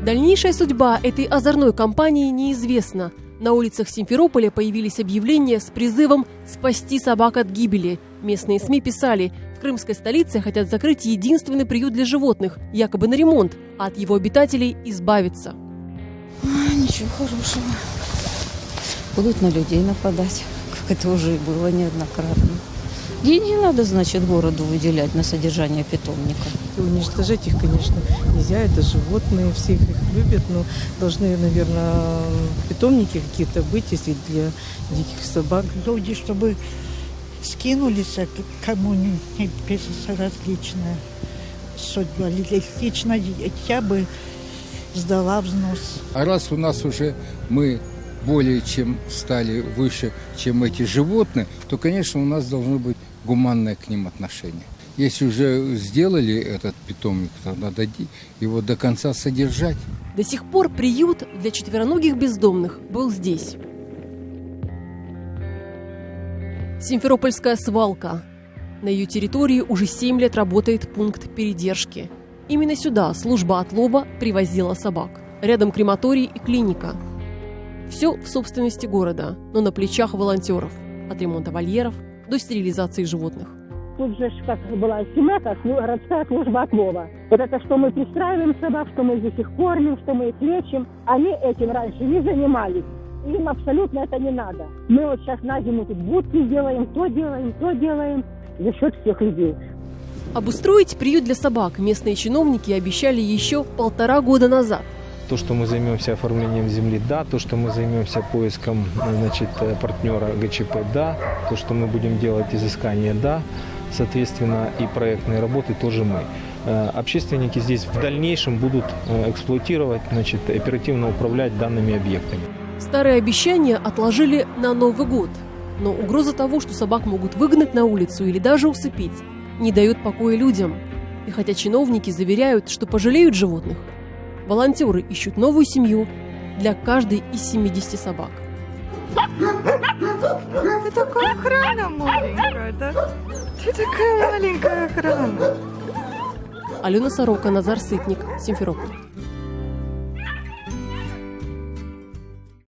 Дальнейшая судьба этой озорной кампании неизвестна. На улицах Симферополя появились объявления с призывом спасти собак от гибели. Местные СМИ писали, в крымской столице хотят закрыть единственный приют для животных, якобы на ремонт, а от его обитателей избавиться. Ничего хорошего. Будут на людей нападать, как это уже и было неоднократно. Деньги надо, значит, городу выделять на содержание питомника. Уничтожать их, конечно, нельзя, это животные, все их любят, но должны, наверное, питомники какие-то быть, если для диких собак. Люди, чтобы скинулись, кому-нибудь безразличная судьба. Лично я бы сдала взнос. А раз у нас уже мы более чем стали выше, чем эти животные, то, конечно, у нас должно быть гуманное к ним отношение. Если уже сделали этот питомник, то надо его до конца содержать. До сих пор приют для четвероногих бездомных был здесь. Симферопольская свалка. На ее территории уже 7 лет работает пункт передержки. Именно сюда служба отлова привозила собак. Рядом крематорий и клиника. Все в собственности города, но на плечах волонтеров. От ремонта вольеров до стерилизации животных. Тут же как была стена, как городская служба отлова. Вот это, что мы пристраиваем собак, что мы здесь их кормим, что мы их лечим, они этим раньше не занимались. Им абсолютно это не надо. Мы вот сейчас на зиму тут будки делаем, то делаем за счет всех людей. Обустроить приют для собак местные чиновники обещали еще 1,5 года назад. То, что мы займемся оформлением земли, да. То, что мы займемся поиском, значит, партнера ГЧП, да. То, что мы будем делать изыскание, да. Соответственно, и проектные работы тоже мы. Общественники здесь в дальнейшем будут эксплуатировать, значит, оперативно управлять данными объектами. Старые обещания отложили на Новый год. Но угроза того, что собак могут выгнать на улицу или даже усыпить, не дает покоя людям. И хотя чиновники заверяют, что пожалеют животных, волонтеры ищут новую семью для каждой из 70 собак. Ты такая охрана маленькая, да? Ты такая маленькая охрана. Алена Сорока, Назар Сытник, Симферополь.